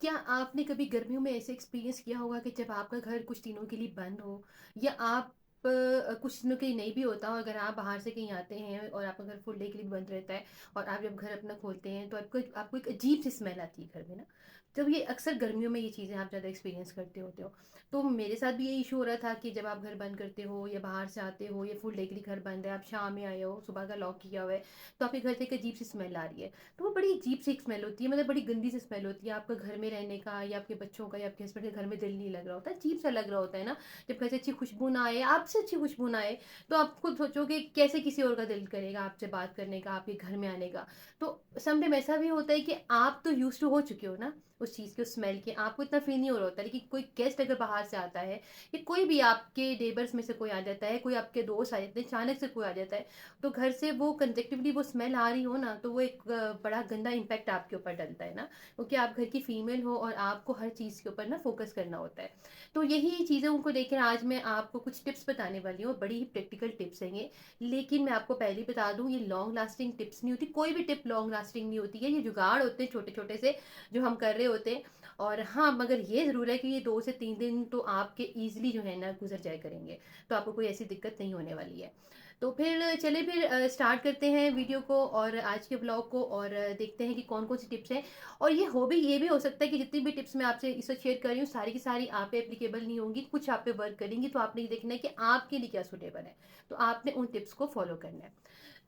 क्या आपने कभी गर्मियों में ऐसे एक्सपीरियंस किया होगा कि जब आपका घर कुछ दिनों के लिए बंद हो या आप कुछ दिनों के लिए नहीं भी होता हो, अगर आप बाहर से कहीं आते हैं और आपका घर फुल डे के लिए बंद रहता है और आप जब घर अपना खोलते हैं तो आपको आपको एक अजीब सी स्मेल आती है घर में ना। तो ये अक्सर गर्मियों में ये चीज़ें आप ज़्यादा एक्सपीरियंस करते होते हो। तो मेरे साथ भी ये इशू हो रहा था कि जब आप घर बंद करते हो या बाहर से आते हो या फुल डे के लिए घर बंद है, आप शाम में आए हो, सुबह का लॉक किया हुआ है, तो आपके घर से एक अजीब सी स्मेल आ रही है। तो वो बड़ी अजीब सी एक स्मेल होती है, मतलब बड़ी गंदी सी स्मेल होती है। आपका घर में रहने का या आपके बच्चों का या आपके हस्बैंड के घर में दिल नहीं लग रहा होता, अजीब सा लग रहा होता है ना। जब घर से अच्छी खुशबू ना आए, आपसे अच्छी खुशबू ना आए, तो आप खुद सोचोगे कैसे किसी और का दिल करेगा आपसे बात करने का, आपके घर में आने का। तो समटाइम ऐसा भी होता है कि आप तो यूज टू हो चुके हो ना उस चीज़ के, उस स्मेल के, आपको इतना फील नहीं हो रहा होता, लेकिन कोई गेस्ट अगर बाहर से आता है या कोई भी आपके नेबर्स में से कोई आ जाता है, कोई आपके दोस्त आ जाते हैं, अचानक से कोई आ जाता है, तो घर से वो कंजेक्टिवली वो स्मेल आ रही हो ना, तो वो एक बड़ा गंदा इम्पैक्ट आपके ऊपर डलता है ना। क्योंकि आप घर की फीमेल हो और आपको हर चीज़ के ऊपर ना फोकस करना होता है। तो यही चीज़ों को लेकर आज मैं आपको कुछ टिप्स बताने वाली हूँ, बड़ी ही प्रैक्टिकल टिप्स हैं ये। लेकिन मैं आपको पहले ही बता दूँ, ये लॉन्ग लास्टिंग टिप्स नहीं होती, कोई भी टिप लॉन्ग लास्टिंग नहीं होती है। ये जुगाड़ होते हैं छोटे छोटे से जो हम कर रहे होते हैं। और हाँ, मगर ये ज़रूर है कि ये 2 से 3 दिन तो आपके ईजिली जो है ना गुजर जाए करेंगे। तो आपको कोई ऐसी दिक्कत नहीं होने वाली है। तो फिर चलिए फिर स्टार्ट करते हैं वीडियो को और आज के ब्लॉग को, और देखते हैं कि कौन कौन सी टिप्स हैं। और ये भी हो सकता है कि जितनी भी टिप्स मैं आपसे इस वक्त शेयर कर रही हूँ सारी की सारी आप पे एप्लीकेबल नहीं होंगी, कुछ आप पे वर्क करेंगी। तो आपने ये देखना है कि आपके लिए क्या सुटेबल है, तो आपने उन टिप्स को फॉलो करना है।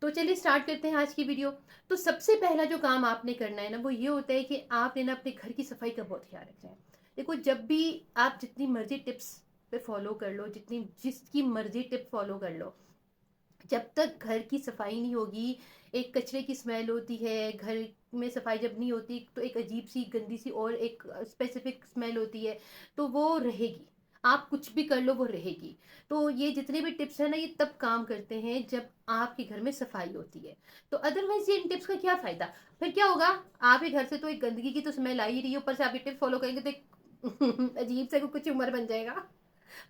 तो चलिए स्टार्ट करते हैं आज की वीडियो। तो सबसे पहला जो काम आपने करना है ना, वो ये होता है कि आपने ना अपने घर की सफाई का बहुत ख्याल रखना है। देखो, जब भी आप जितनी मर्जी टिप्स पे फॉलो कर लो, जितनी जिसकी मर्जी टिप फॉलो कर लो, जब तक घर की सफाई नहीं होगी, एक कचरे की स्मेल होती है घर में। सफाई जब नहीं होती तो एक अजीब सी गंदी सी और एक स्पेसिफिक स्मेल होती है, तो वो रहेगी। आप कुछ भी कर लो वो रहेगी। तो ये जितने भी टिप्स है ना, ये तब काम करते हैं जब आपके घर में सफाई होती है। तो अदरवाइज ये इन टिप्स का क्या फायदा? फिर क्या होगा, आपके घर से तो एक गंदगी की तो स्मेल आ ही रही है, ऊपर से आप ये टिप्स फॉलो करेंगे तो एक अजीब सा कुछ उम्र बन जाएगा।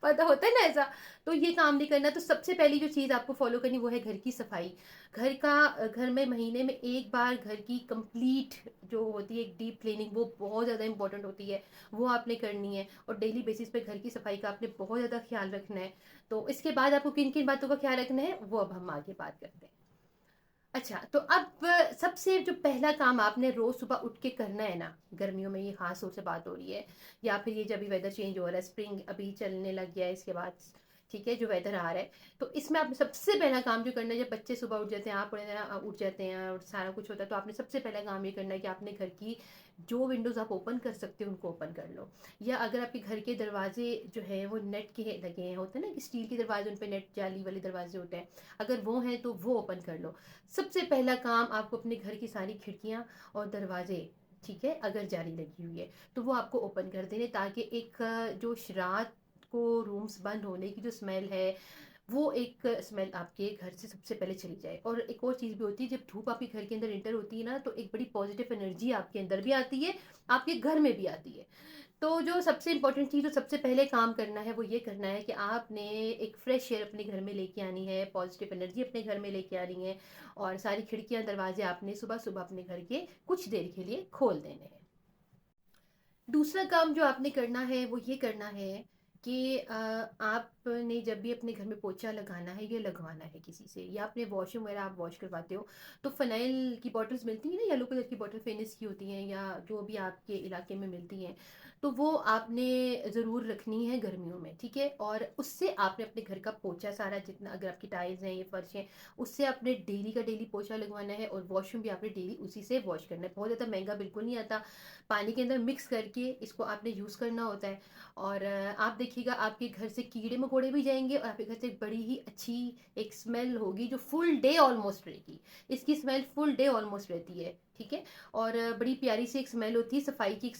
पता होता है ना ऐसा। तो ये काम नहीं करना। तो सबसे पहली जो चीज़ आपको फॉलो करनी वो है घर की सफाई। घर में महीने में एक बार घर की कंप्लीट जो होती है एक डीप क्लीनिंग, वो बहुत ज़्यादा इंपॉर्टेंट होती है। वो आपने करनी है और डेली बेसिस पे घर की सफाई का आपने बहुत ज़्यादा ख्याल रखना है। तो इसके बाद आपको किन किन बातों का ख्याल रखना है वो अब हम आगे बात करते हैं। अच्छा, तो अब सबसे जो पहला काम आपने रोज सुबह उठ के करना है ना, गर्मियों में ये खास तौर से बात हो रही है, या फिर ये जब भी वेदर चेंज हो रहा है, स्प्रिंग अभी चलने लग गया है इसके बाद, ठीक है, जो वेदर आ रहा है, तो इसमें आपने सबसे पहला काम जो करना है, जब बच्चे सुबह उठ जाते हैं, आप उठ जाते हैं और सारा कुछ होता है, तो आपने सबसे पहला काम ये करना है कि आपने घर की जो विंडोज आप ओपन कर सकते हो उनको ओपन कर लो। या अगर आपके घर के दरवाजे जो है वो नेट के लगे हैं, होते हैं ना कि स्टील के दरवाजे, उन पे नेट जाली वाले दरवाजे होते हैं, अगर वो हैं तो वो ओपन कर लो। सबसे पहला काम आपको अपने घर की सारी खिड़कियां और दरवाजे, ठीक है, अगर जाली लगी हुई है तो वो आपको ओपन कर देने, ताकि एक जो रात को रूम्स बंद होने की जो स्मेल है, वो एक स्मेल आपके घर से सबसे पहले चली जाए। और एक और चीज़ भी होती है, जब धूप आपके घर के अंदर इंटर होती है ना, तो एक बड़ी पॉजिटिव एनर्जी आपके अंदर भी आती है, आपके घर में भी आती है। तो जो सबसे इंपॉर्टेंट चीज़, जो सबसे पहले काम करना है वो ये करना है कि आपने एक फ्रेश एयर अपने घर में लेके आनी है, पॉजिटिव एनर्जी अपने घर में लेके आनी है, और सारी खिड़कियां दरवाजे आपने सुबह सुबह अपने घर के कुछ देर के लिए खोल देने हैं। दूसरा काम जो आपने करना है वो ये करना है कि आपने जब भी अपने घर में पोछा लगाना है या लगवाना है किसी से, या अपने वॉशरूम वगैरह आप वॉश करवाते हो, तो फिनाइल की बॉटल्स मिलती हैं ना, येलो कलर की बॉटल फेनिस की होती हैं या जो भी आपके इलाके में मिलती हैं, तो वो आपने ज़रूर रखनी है गर्मियों में, ठीक है। और उससे आपने अपने घर का पोछा सारा, जितना अगर आपकी टाइल्स हैं या फर्श हैं, उससे आपने डेली का डेली पोछा लगवाना है, और वॉशरूम भी आपने डेली उसी से वॉश करना है। बहुत ज़्यादा महंगा बिल्कुल नहीं आता, पानी के अंदर मिक्स करके इसको आपने यूज़ करना होता है। और आप देखिएगा आपके घर से कीड़े मकोड़े भी जाएंगे, और आपके घर से एक बड़ी ही अच्छी एक स्मेल होगी जो फुल डे ऑलमोस्ट रहेगी। इसकी स्मेल फुल डे ऑलमोस्ट रहती है, ठीक है। और बड़ी प्यारी सी एक स्मेल होती है सफाई की,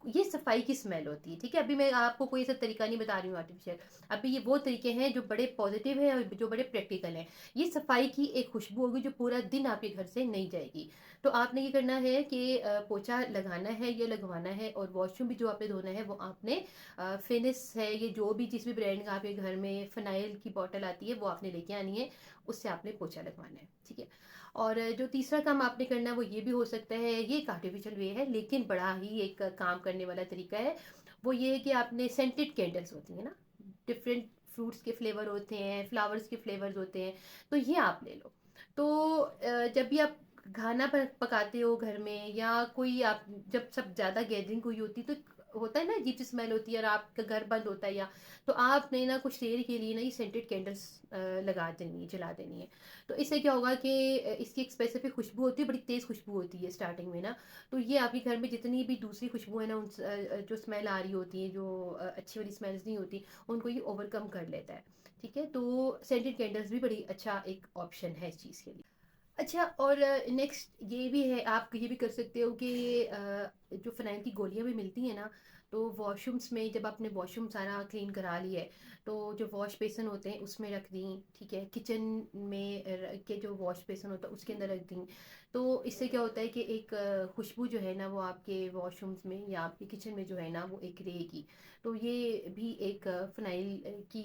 ये सफाई की स्मेल होती है, ठीक है। अभी मैं आपको कोई ऐसा तरीका नहीं बता रही हूँ आर्टिफिशियल, अभी ये वो तरीके हैं जो बड़े पॉजिटिव हैं और जो बड़े प्रैक्टिकल हैं। ये सफाई की एक खुशबू होगी जो पूरा दिन आपके घर से नहीं जाएगी। तो आपने ये करना है कि पोछा लगाना है या लगवाना है, और वॉशरूम भी जो आपने धोना है वो आपने फिनिश है, ये जो भी जिस भी ब्रांड का आपके घर में फिनाइल की बॉटल आती है वो आपने लेके आनी है, उससे आपने पोछा लगवाना है, ठीक है। और जो तीसरा काम आपने करना है वो ये भी हो सकता है, ये एक आर्टिफिशियल वे है लेकिन बड़ा ही एक काम करने वाला तरीका है। वो ये है कि आपने सेंटेड कैंडल्स होती है ना, डिफरेंट फ्रूट्स के फ्लेवर होते हैं, फ्लावर्स के फ्लेवर्स होते हैं, तो ये आप ले लो। तो जब भी आप खाना पकाते हो घर में, या कोई आप जब सब ज़्यादा गैदरिंग हुई होती तो होता है ना, अजीब सी स्मेल होती है और आपका घर बंद होता है, या तो आपने ना कुछ देर के लिए ना ये सेंटेड कैंडल्स लगा देनी है, जला देनी है। तो इससे क्या होगा कि इसकी एक स्पेसिफिक खुशबू होती है, बड़ी तेज़ खुशबू होती है स्टार्टिंग में ना। तो ये आपके घर में जितनी भी दूसरी खुशबू है ना, उन जो स्मेल आ रही होती है, जो अच्छी वाली स्मेल्स नहीं होती, उनको ये ओवरकम कर लेता है, ठीक है। तो सेंटेड कैंडल्स भी बड़ी अच्छा एक ऑप्शन है इस चीज़ के लिए। अच्छा, और नेक्स्ट ये भी है, आप ये भी कर सकते हो कि जो फिनाइल की गोलियां भी मिलती हैं ना, तो वॉशरूम्स में जब आपने वॉशरूम सारा क्लीन करा लिया है, तो जो वॉश बेसन होते हैं उसमें रख दी, ठीक है। किचन में के जो वॉश बेसन होता है उसके अंदर रख दी। तो इससे क्या होता है कि एक खुशबू जो है ना वो आपके वॉशरूम्स में या आपके किचन में जो है ना वो एक रहेगी। तो ये भी एक फिनाइल की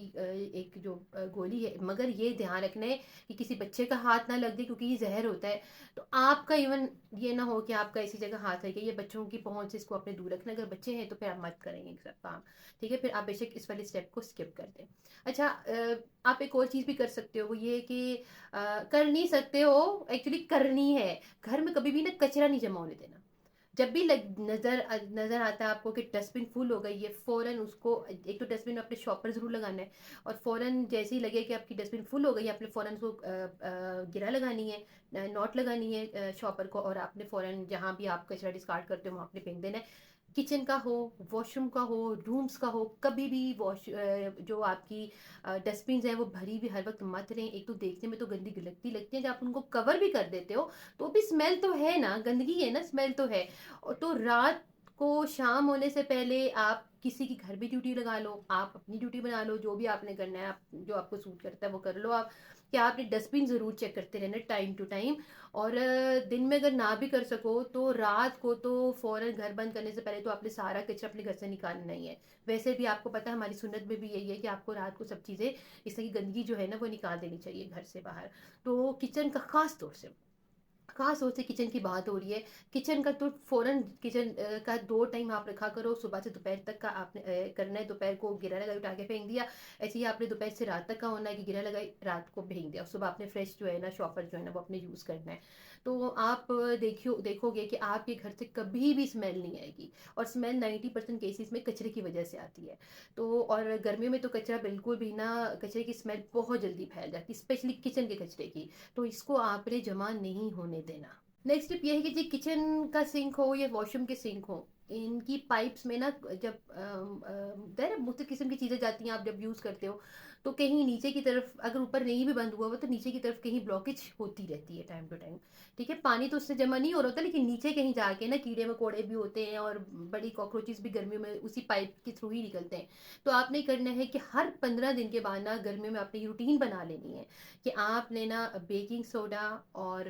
एक जो गोली है, मगर ये ध्यान रखना है कि किसी बच्चे का हाथ ना लग जाए, क्योंकि ये जहर होता है। तो आपका इवन ये ना हो कि आपका ऐसी जगह हाथ लगे, ये बच्चों की पहुंच से इसको अपने दूर रखना। अगर बच्चे हैं तो फिर आप मत करेंगे सब काम, ठीक है। फिर आप बेशक इस वाले स्टेप को स्किप कर दें। अच्छा, आप एक और चीज़ भी कर सकते हो, वो ये कि कर नहीं सकते हो, एक्चुअली करनी है। घर में कभी भी ना कचरा नहीं जमा होने देना। जब भी नजर आता है आपको कि डस्टबिन फुल हो गई है, फौरन उसको, एक तो डस्टबिन में अपने शॉप पर जरूर लगाना है, और फौरन जैसे ही लगे कि आपकी डस्टबिन फुल हो गई है, आपने फौरन उसको गिरा लगानी है, नॉट लगानी है शॉपर को, और आपने फौरन जहाँ भी आप कचरा डिस्कार्ड करते हो वहाँ आपने फेंक देना है। किचन का हो, वॉशरूम का हो, रूम्स का हो, कभी भी जो आपकी डस्टबिन है वो भरी भी हर वक्त मत रहें। एक तो देखने में तो गंदी लगती लगती है, जब आप उनको कवर भी कर देते हो तो भी स्मेल तो है ना, गंदगी है ना, स्मेल तो है। और तो रात को शाम होने से पहले आप किसी की घर भी ड्यूटी लगा लो, आप अपनी ड्यूटी बना लो, जो भी आपने करना है, आप जो आपको सूट करता है वो कर लो आप। क्या आपने डस्टबिन ज़रूर चेक करते रहना टाइम टू टाइम। और दिन में अगर ना भी कर सको तो रात को तो फौरन घर बंद करने से पहले तो आपने सारा कचरा अपने घर से निकालना ही है। वैसे भी आपको पता है हमारी सुन्नत में भी यही है कि आपको रात को सब चीज़ें, इस तरह की गंदगी जो है ना वो निकाल देनी चाहिए घर से बाहर। तो किचन का खास तौर से किचन की बात हो रही है, किचन का तो फौरन किचन का 2 टाइम आप रखा करो। सुबह से दोपहर तक का आपने करना है, दोपहर को गिरा लगाई उठा के फेंक दिया। ऐसे ही आपने दोपहर से रात तक का होना है कि गिरा लगाई रात को फेंक दिया, और सुबह आपने फ्रेश जो है ना शॉपर जो है ना वो अपने यूज़ करना है। तो आप देखोगे कि आपके घर से कभी भी स्मेल नहीं आएगी, और स्मेल 90% केसेस में कचरे की वजह से आती है। तो और गर्मियों में तो कचरा बिल्कुल भी ना, कचरे की स्मेल बहुत जल्दी फैल जाती है, स्पेशली किचन के कचरे की। तो इसको आपने जमा नहीं होने देना। नेक्स्ट टिप ये है कि जी किचन का सिंक हो या वॉशरूम के सिंक हो, इनकी पाइप्स में ना जब देर मुख्तलिफ किस्म की चीज़ें जाती हैं, आप जब यूज़ करते हो तो कहीं नीचे की तरफ, अगर ऊपर नहीं भी बंद हुआ हुआ तो नीचे की तरफ कहीं ब्लॉकेज होती रहती है टाइम टू टाइम, ठीक है। पानी तो उससे जमा नहीं हो रहा होता, लेकिन नीचे कहीं जाके ना कीड़े मकोड़े भी होते हैं, और बड़ी कॉकरोचेस भी गर्मियों में उसी पाइप के थ्रू ही निकलते हैं। तो आपने करना है कि हर 15 दिन के बाद ना गर्मियों में आपने रूटीन बना लेनी है कि आपने ना बेकिंग सोडा, और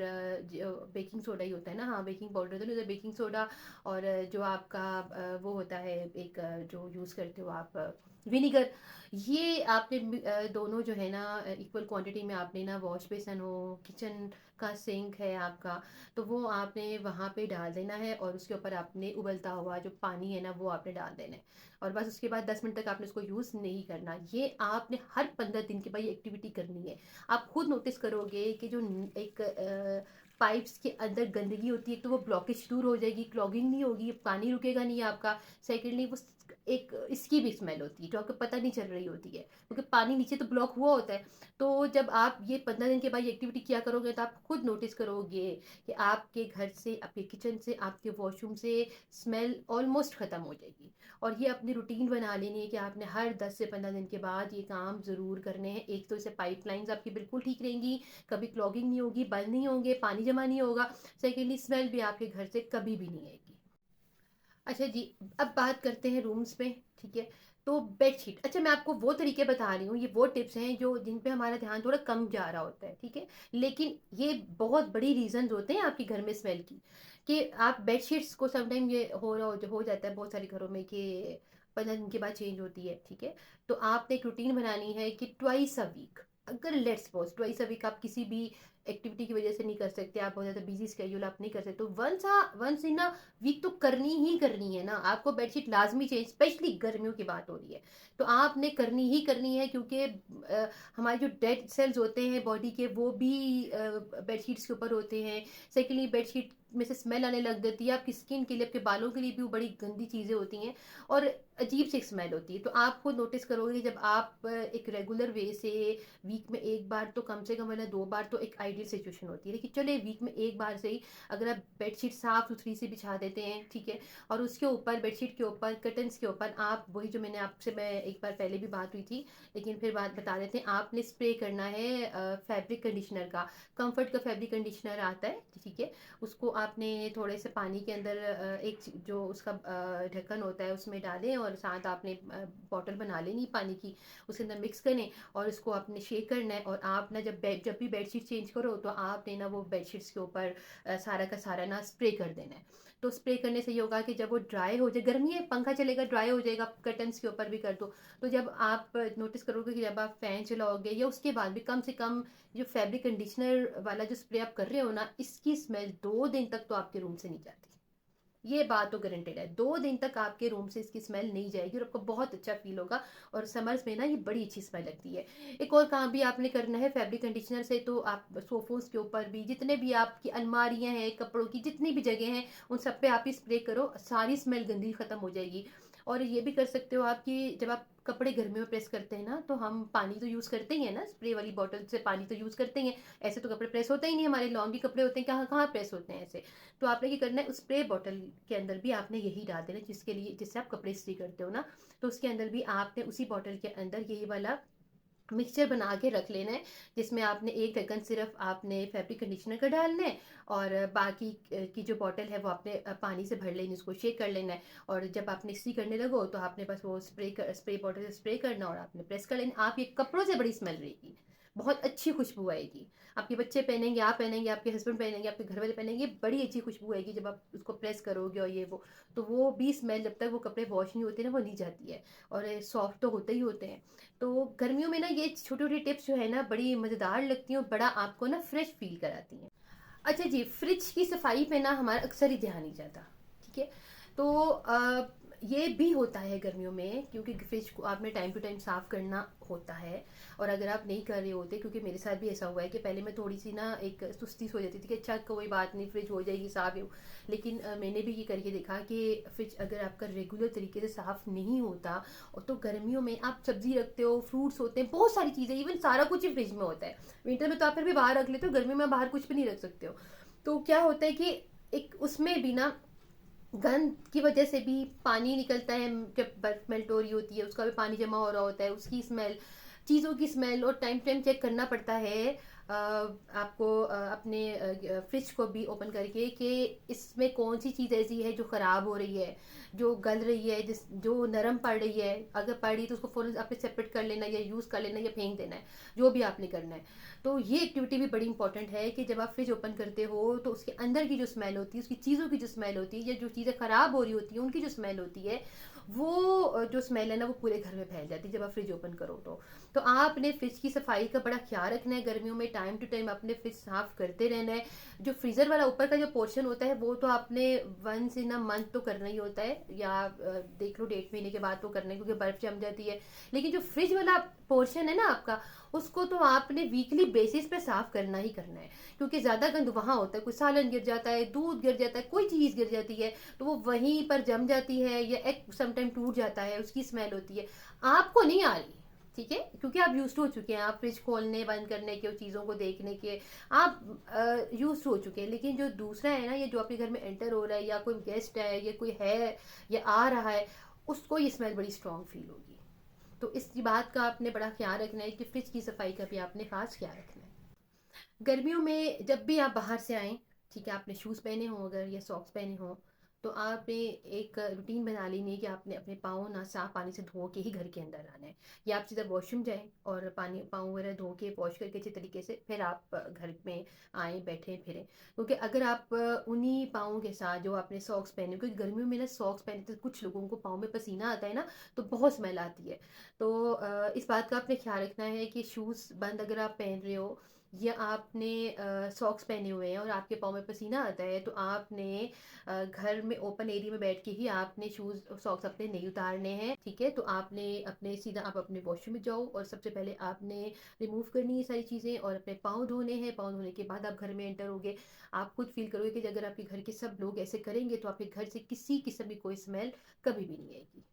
जो बेकिंग सोडा ही होता है ना, हाँ बेकिंग पाउडर तो नहीं होता, बेकिंग सोडा, और जो आपका वो होता है एक जो यूज़ करते हो आप विनीगर, ये आपने दोनों जो है ना इक्वल क्वांटिटी में आपने ना, वॉश बेसन हो, किचन का सिंक है आपका, तो वो आपने वहाँ पे डाल देना है, और उसके ऊपर आपने उबलता हुआ जो पानी है ना वो आपने डाल देना है। और बस उसके बाद 10 मिनट तक आपने उसको यूज़ नहीं करना। ये आपने हर 15 दिन के बाद ये एक्टिविटी करनी है। आप खुद नोटिस करोगे कि जो एक पाइप्स के अंदर गंदगी होती है, तो वो ब्लॉकेज दूर हो जाएगी, क्लॉगिंग नहीं होगी, पानी रुकेगा नहीं आपका। सेकेंडली वो एक इसकी भी स्मेल होती है जो आपको पता नहीं चल रही होती है, क्योंकि पानी नीचे तो ब्लॉक हुआ होता है। तो जब आप ये 15 दिन के बाद ये एक्टिविटी किया करोगे तो आप खुद नोटिस करोगे कि आपके घर से, आपके किचन से, आपके वॉशरूम से स्मेल ऑलमोस्ट ख़त्म हो जाएगी। और ये अपनी रूटीन बना लेनी है कि आपने हर 10 से 15 दिन के बाद ये काम ज़रूर करने हैं। एक तो इससे पाइपलाइंस आपकी बिल्कुल ठीक रहेंगी, कभी क्लॉगिंग नहीं होगी, बंद नहीं होंगे, पानी जमा नहीं होगा। सेकेंडली स्मेल भी आपके घर से कभी भी नहीं आएगी। अच्छा जी, अब बात करते हैं रूम्स में, ठीक है। तो बेडशीट, अच्छा मैं आपको वो तरीके बता रही हूँ, ये वो टिप्स हैं जो जिन पे हमारा ध्यान थोड़ा कम जा रहा होता है, ठीक है। लेकिन ये बहुत बड़ी रीजन होते हैं आपके घर में स्मेल की, कि आप बेडशीट्स को समटाइम ये हो जाता है बहुत सारे घरों में कि 15 दिन के बाद चेंज होती है, ठीक है। तो आपने एक रूटीन बनानी है कि ट्वाइस अ वीक, अगर let's suppose twice a week आप किसी भी एक्टिविटी की वजह से नहीं कर सकते, आप बहुत ज़्यादा बिजी स्केड्यूल आप नहीं कर सकते, तो वंस इन अ वीक तो करनी ही करनी है ना आपको बेडशीट, लाजमी चेंज, स्पेशली गर्मियों की बात हो रही है तो आपने करनी ही करनी है, क्योंकि हमारे जो डेड सेल्स होते हैं बॉडी के वो भी बेडशीट्स के ऊपर होते हैं। सेकेंडली बेडशीट में से स्मेल आने लग जाती है, आपकी स्किन के लिए, आपके बालों के लिए भी वो बड़ी गंदी चीज़ें होती हैं और अजीब सी स्मेल होती है। तो आपको नोटिस करोगे कि जब आप एक रेगुलर वे से वीक में एक बार तो कम से कम, वरना 2 बार तो एक आइडियल सिचुएशन होती है, लेकिन चले वीक में एक बार से ही अगर आप बेडशीट साफ सुथरी से बिछा देते हैं, ठीक है, और उसके ऊपर बेडशीट के ऊपर कर्टन्स के ऊपर आप वही जो मैंने आपसे, मैं एक बार पहले भी बात हुई थी लेकिन फिर बात बता देते हैं, आपने स्प्रे करना है फैब्रिक कंडीशनर का, कंफर्ट का फैब्रिक कंडीशनर आता है, ठीक है, उसको आपने थोड़े से पानी के अंदर एक जो उसका ढक्कन होता है उसमें डालें और साथ आपने बॉटल बना लेनी पानी की, उसके अंदर मिक्स करें और उसको आपने शेक करना है। और आप ना जब भी बेडशीट चेंज करो तो आपने ना वो बेडशीट्स के ऊपर सारा का सारा ना स्प्रे कर देना है। तो स्प्रे करने से ये होगा कि जब वो ड्राई हो जाए, गर्मी है पंखा चलेगा, ड्राई हो जाएगा, कर्टन्स के ऊपर भी कर दो, तो जब आप नोटिस करोगे कि जब आप फैन चलाओगे या उसके बाद भी कम से कम जो फैब्रिक कंडीशनर वाला जो स्प्रे आप कर रहे हो ना, इसकी स्मेल 2 दिन तक तो आपके रूम से नहीं जाती। ये बात तो गारंटेड है, 2 दिन तक आपके रूम से इसकी स्मेल नहीं जाएगी और आपको बहुत अच्छा फील होगा। और समर्स में ना ये बड़ी अच्छी स्मेल लगती है। एक और काम भी आपने करना है फैब्रिक कंडीशनर से, तो आप सोफोस के ऊपर भी, जितने भी आपकी अलमारियां हैं, कपड़ों की जितनी भी जगह हैं, उन सब पे आप ही स्प्रे करो, सारी स्मेल गंदी खत्म हो जाएगी। और ये भी कर सकते हो आप कि जब आप कपड़े गर्मियों में प्रेस करते हैं ना, तो हम पानी तो यूज़ करते ही है ना, स्प्रे वाली बॉटल से पानी तो यूज़ करते ही हैं। ऐसे तो कपड़े प्रेस होते ही नहीं, हमारे लॉन्ड्री कपड़े होते हैं, कहाँ कहाँ प्रेस होते हैं ऐसे। तो आपने क्या करना है, उस स्प्रे बॉटल के अंदर भी आपने यही डाल देना, जिसके लिए, जिससे आप कपड़े इस्त्री करते हो ना, तो उसके अंदर भी आपने उसी बॉटल के अंदर यही वाला मिक्सचर बना के रख लेना है, जिसमें आपने एक ढक्कन सिर्फ आपने फैब्रिक कंडीशनर का डालना है और बाकी की जो बॉटल है वो आपने पानी से भर लेनी, उसको शेक कर लेना है। और जब आपने इस्त्री करने लगो तो आपने बस वो स्प्रे बॉटल से स्प्रे करना और आपने प्रेस कर लेना। आप ये कपड़ों से बड़ी स्मेल रहेगी, बहुत अच्छी खुशबू आएगी, आपके बच्चे पहनेंगे, आप पहनेंगे, आपके हस्बैंड पहनेंगे, आपके घर वाले पहनेंगे, बड़ी अच्छी खुशबू आएगी जब आप उसको प्रेस करोगे। और ये वो, तो वो भी स्मेल जब तक वो कपड़े वॉश नहीं होते ना वो नहीं जाती है, और सॉफ्ट तो होते ही होते हैं। तो गर्मियों में ना ये छोटी छोटी टिप्स जो है ना बड़ी मज़ेदार लगती हैं और बड़ा आपको ना फ्रेश फील कराती हैं। अच्छा जी, फ्रिज की सफाई पे ना हमारा अक्सर ही ध्यान नहीं जाता, ठीक है, तो ये भी होता है गर्मियों में, क्योंकि फ्रिज को आपने टाइम टू टाइम साफ़ करना होता है। और अगर आप नहीं कर रहे होते, क्योंकि मेरे साथ भी ऐसा हुआ है कि पहले मैं थोड़ी सी ना एक सुस्ती हो जाती थी कि अच्छा कोई बात नहीं, फ्रिज हो जाएगी साफ़, लेकिन मैंने भी ये करके देखा कि फ्रिज अगर आपका रेगुलर तरीके से साफ़ नहीं होता, और तो गर्मियों में आप सब्जी रखते हो, फ्रूट्स होते हैं, बहुत सारी चीज़ें, इवन सारा कुछ ही फ्रिज में होता है। विंटर में तो आप फिर भी बाहर रख लेते हो, गर्मियों में बाहर कुछ भी नहीं रख सकते हो। तो क्या होता है कि एक उसमें भी ना गंद की वजह से भी पानी निकलता है, जब बर्फ मेल्ट हो रही होती है उसका भी पानी जमा हो रहा होता है, उसकी स्मेल, चीज़ों की स्मेल, और टाइम टाइम चेक करना पड़ता है आपको अपने फ्रिज को भी ओपन करके कि इसमें कौन सी चीज़ ऐसी है जो ख़राब हो रही है, जो गल रही है, जो नरम पड़ रही है, अगर पड़ रही है तो उसको फ़ौरन आपने सेपरेट कर लेना, या यूज़ कर लेना, या फेंक देना है, जो भी आपने करना है। तो ये एक्टिविटी भी बड़ी इंपॉर्टेंट है कि जब आप फ्रिज ओपन करते हो तो उसके अंदर की जो स्मेल होती है, उसकी चीज़ों की जो स्मेल होती है, या जो चीज़ें ख़राब हो रही होती हैं उनकी जो स्मेल होती है, वो जो स्मेल है ना वो पूरे घर में फैल जाती है जब आप फ्रिज ओपन करो तो आपने फ्रिज की सफाई का बड़ा ख्याल रखना है गर्मियों में, टाइम टू टाइम अपने फ्रिज साफ करते रहना है। जो फ्रीज़र वाला ऊपर का जो पोर्शन होता है वो तो आपने वंस इन अ मंथ तो करना ही होता है, या देख लो 1.5 महीने के बाद तो करना है, क्योंकि बर्फ जम जाती है। लेकिन जो फ्रिज वाला पोर्शन है ना आपका, उसको तो आपने वीकली बेसिस पे साफ करना ही करना है, क्योंकि ज़्यादा गंद वहाँ होता है, कोई सालन गिर जाता है, दूध गिर जाता है, कोई चीज़ गिर जाती है तो वो वहीं पर जम जाती है, या एग समटाइम टूट जाता है, उसकी स्मेल होती है, आपको नहीं आ रही, ठीक है, क्योंकि आप यूज हो चुके हैं, आप फ्रिज खोलने बंद करने के, चीज़ों को देखने के, आप यूज हो चुके हैं। लेकिन जो दूसरा है ना, ये जो आपके घर में एंटर हो रहा है, या कोई गेस्ट है, या कोई है, या आ रहा है, उसको ये स्मेल बड़ी स्ट्रांग फील होगी। तो इस बात का आपने बड़ा ख्याल रखना है कि फ्रिज की सफाई का भी आपने खास ख्याल रखना है। गर्मियों में जब भी आप बाहर से आएँ, ठीक है, आपने शूज़ पहने हों अगर, या सॉक्स पहने हों, तो आपने एक रूटीन बना लेनी है कि आपने अपने पाँव ना साफ पानी से धो के ही घर के अंदर आना है, या आप सीधा वॉशरूम जाएं और पानी पाँव वगैरह धो के वॉश करके अच्छे तरीके से फिर आप घर में आए बैठें फिरें। क्योंकि अगर आप उन्हीं पाँव के साथ जो आपने सॉक्स पहने, क्योंकि गर्मियों में ना सॉक्स पहने तो कुछ लोगों को पाँव में पसीना आता है ना, तो बहुत स्मेल आती है। तो इस बात का आपने ख्याल रखना है कि शूज़ बंद अगर आप पहन रहे हो या आपने सॉक्स पहने हुए हैं और आपके पाँव में पसीना आता है, तो आपने घर में ओपन एरिया में बैठ के ही आपने शूज़ सॉक्स अपने नहीं उतारने हैं, ठीक है। तो आपने अपने सीधा आप अपने वॉशरूम में जाओ और सबसे पहले आपने रिमूव करनी है सारी चीज़ें और अपने पाँव धोने हैं। पाँव धोने के बाद आप घर में एंटर होगे, आप खुद फील करोगे कि अगर आपके घर के सब लोग ऐसे करेंगे तो आपके घर से किसी किस्म की कोई स्मेल कभी भी नहीं आएगी।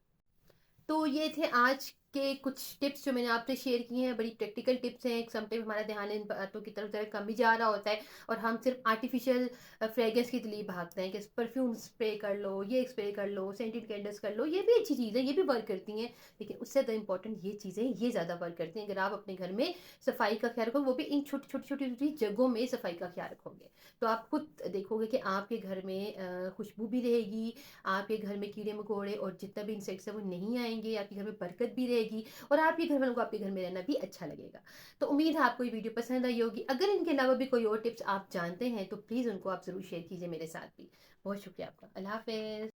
तो ये थे आज के कुछ टिप्स जो मैंने आपसे शेयर किए हैं। बड़ी प्रैक्टिकल टिप्स हैं। समटाइम हमारा ध्यान इन बातों की तरफ ज़रा कम भी जा रहा होता है और हम सिर्फ आर्टिफिशियल फ्रेग्रेंस के लिए भागते हैं कि परफ्यूम स्प्रे कर लो, ये स्प्रे कर लो, सेंटेड कैंडल्स कर लो। ये भी अच्छी चीज़ है, ये भी वर्क करती हैं, लेकिन उससे ज़्यादा इंपॉर्टेंट ये चीज़ें ये ज़्यादा वर्क करती हैं। अगर आप अपने घर में सफाई का ख्याल रखो, वो भी इन छोटी छोटी छोटी छोटी जगहों में सफाई का ख्याल रखोगे, तो आप खुद देखोगे कि आपके घर में खुशबू भी रहेगी, आपके घर में कीड़े मकोड़े और जितना भी इंसेक्ट्स है वो नहीं आएंगे, आपके घर में बरकत भी रहेगी और आपके घर वालों को आपके घर में रहना भी अच्छा लगेगा। तो उम्मीद है आपको ये वीडियो पसंद आई होगी। अगर इनके अलावा भी कोई और टिप्स आप जानते हैं तो प्लीज़ उनको आप ज़रूर शेयर कीजिए मेरे साथ भी। बहुत शुक्रिया आपका। अल्लाह हाफिज़।